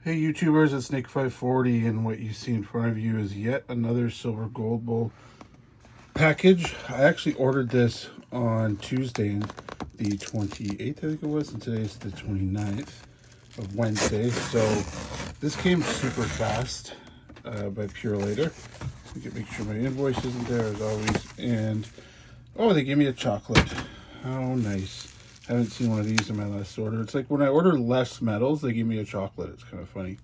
Hey YouTubers, it's Nick540, and what you see in front of you is yet another Silver Gold Bull package. I actually ordered this on Tuesday, the 28th, I think it was, and today's the 29th of Wednesday. So this came super fast by Purolator. I can make sure my invoice isn't there as always. And oh, they gave me a chocolate. How nice. I haven't seen one of these in my last order. It's like when I order less metals, they give me a chocolate. It's kind of funny.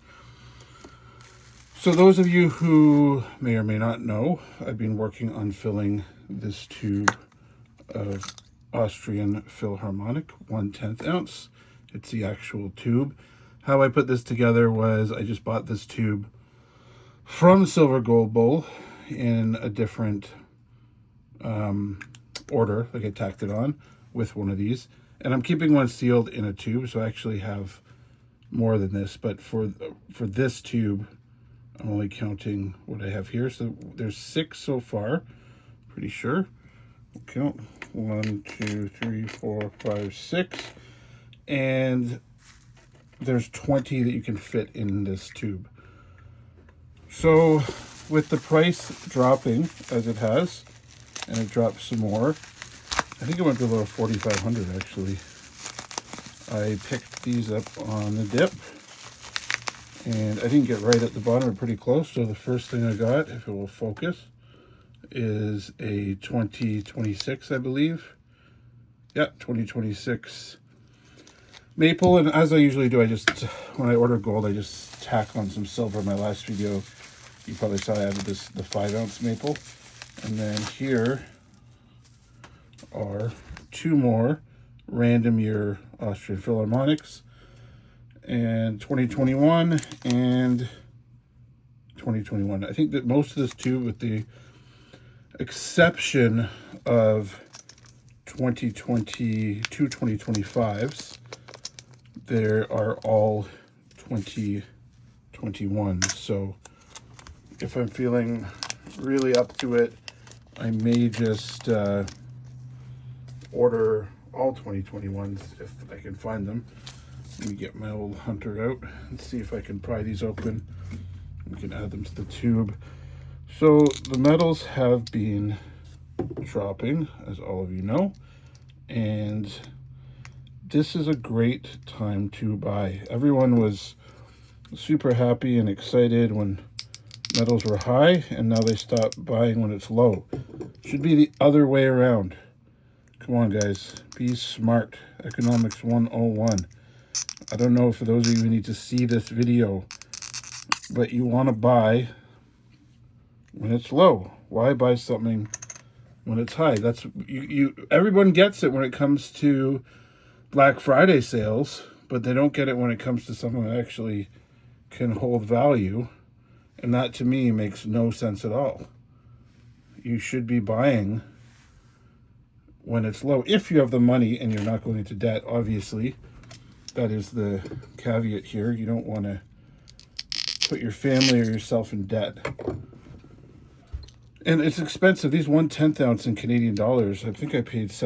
So those of you who may or may not know, I've been working on filling this tube of Austrian Philharmonic 1/10 ounce. It's the actual tube. How I put this together was I just bought this tube from Silver Gold Bull in a different order. Like I tacked it on with one of these. And I'm keeping one sealed in a tube, so I actually have more than this. But for this tube, I'm only counting what I have here. So there's 6 so far, pretty sure. We'll count 1, 2, 3, 4, 5, 6. And there's 20 that you can fit in this tube. So with the price dropping as it has, and it dropped some more, I think it went below 4,500 actually. I picked these up on the dip, and I didn't get right at the bottom, or pretty close. So the first thing I got, if it will focus, is a 2026, I believe. Yeah, 2026 maple. And as I usually do, I just, when I order gold, I just tack on some silver. My last video, you probably saw I added the 5-ounce maple. And then here are 2 more random year Austrian Philharmonics, and 2021 and 2021. I think that most of this tube, with the exception of 2022, 2025s, there are all 2021. So if I'm feeling really up to it, I may just order all 2021s if I can find them. Let me get my old hunter out and see if I can pry these open. We can add them to the tube. So the metals have been dropping, as all of you know, and this is a great time to buy. Everyone was super happy and excited when metals were high, and now they stopped buying when it's low. Should be the other way around. Come on, guys, be smart. Economics 101. I don't know for those of you who need to see this video, but you want to buy when it's low. Why buy something when it's high? That's everyone gets it when it comes to Black Friday sales, but they don't get it when it comes to something that actually can hold value. And that, to me, makes no sense at all. You should be buying when it's low, if you have the money and you're not going into debt. Obviously, that is the caveat here. You don't want to put your family or yourself in debt. And it's expensive. These 1/10 ounce in Canadian dollars, I think I paid just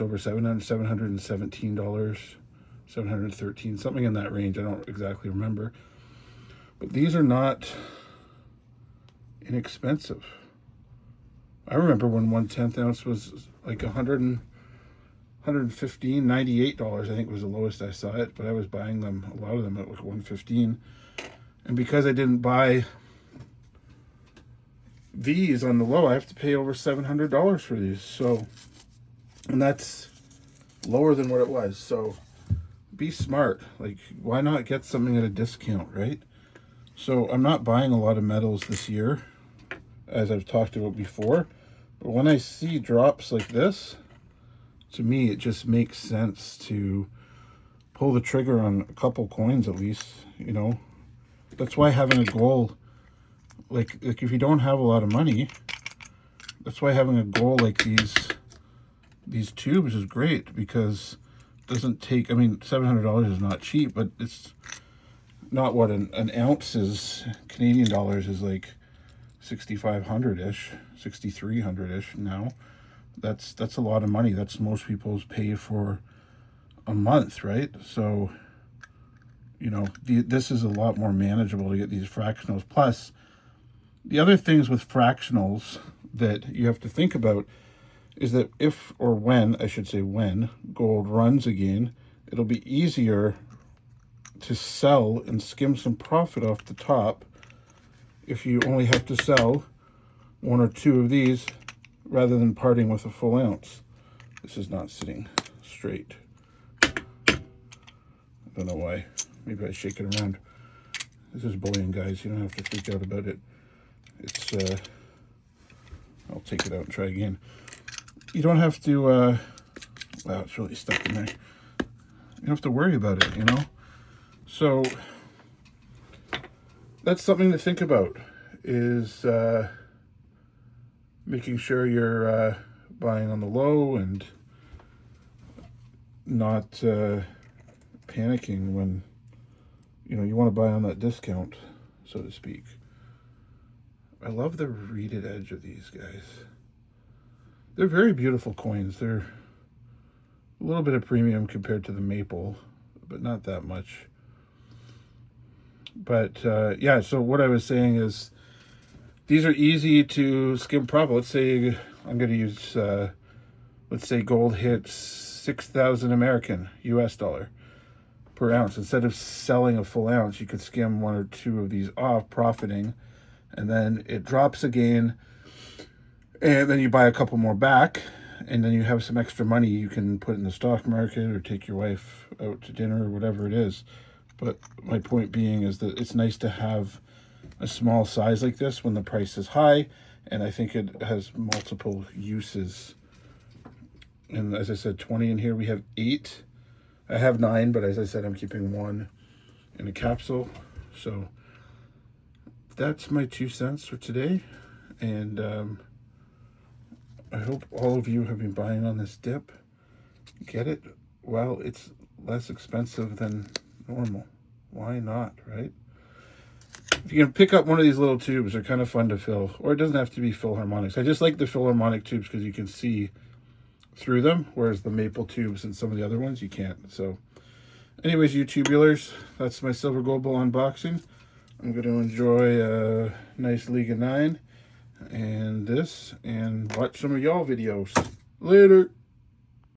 over $717, 713, something in that range. I don't exactly remember. But these are not inexpensive. I remember when 1/10 ounce was like $115, $98, I think was the lowest I saw it, but I was buying them, a lot of them, at like $115. And because I didn't buy these on the low, I have to pay over $700 for these. So, and that's lower than what it was. So be smart. Like, why not get something at a discount, right? So I'm not buying a lot of metals this year, as I've talked about before. But when I see drops like this, to me, it just makes sense to pull the trigger on a couple coins at least, you know. That's why having a goal, like if you don't have a lot of money, that's why having a goal like these tubes is great, because it doesn't take, I mean, $700 is not cheap, but it's not what an ounce is. Canadian dollars is like 6,500-ish, 6,300-ish now. That's a lot of money. That's most people's pay for a month, right? So You know, this is a lot more manageable to get these fractionals. Plus, the other things with fractionals that you have to think about is that if, or when, I should say when, gold runs again, it'll be easier to sell and skim some profit off the top if you only have to sell 1 or 2 of these rather than parting with a full ounce. This is not sitting straight. I don't know why. Maybe I shake it around. This is bullion, guys. You don't have to freak out about it. It's, I'll take it out and try again. You don't have to, wow, it's really stuck in there. You don't have to worry about it, you know? So, that's something to think about, is making sure you're buying on the low and not panicking when, you know, you want to buy on that discount, so to speak. I love the reeded edge of these guys. They're very beautiful coins. They're a little bit of premium compared to the maple, but not that much. But yeah, so what I was saying is these are easy to skim profit. Let's say I'm going to use, let's say gold hits 6,000 American US dollar per ounce. Instead of selling a full ounce, you could skim 1 or 2 of these off, profiting, and then it drops again, and then you buy a couple more back, and then you have some extra money you can put in the stock market or take your wife out to dinner or whatever it is. But my point being is that it's nice to have a small size like this when the price is high, and I think it has multiple uses. And as I said, 20 in here. We have 8. I have 9, but as I said, I'm keeping 1 in a capsule. So that's my 2 cents for today. And I hope all of you have been buying on this dip. Get it while it's less expensive than normal. Why not, right? If you can pick up one of these little tubes, they're kind of fun to fill. Or it doesn't have to be Philharmonics. I just like the Philharmonic tubes because you can see through them, whereas the maple tubes and some of the other ones you can't. So anyways, you tubulars, that's my silver gold bull unboxing. I'm going to enjoy a nice Liga 9 and this, and watch some of y'all videos. Later.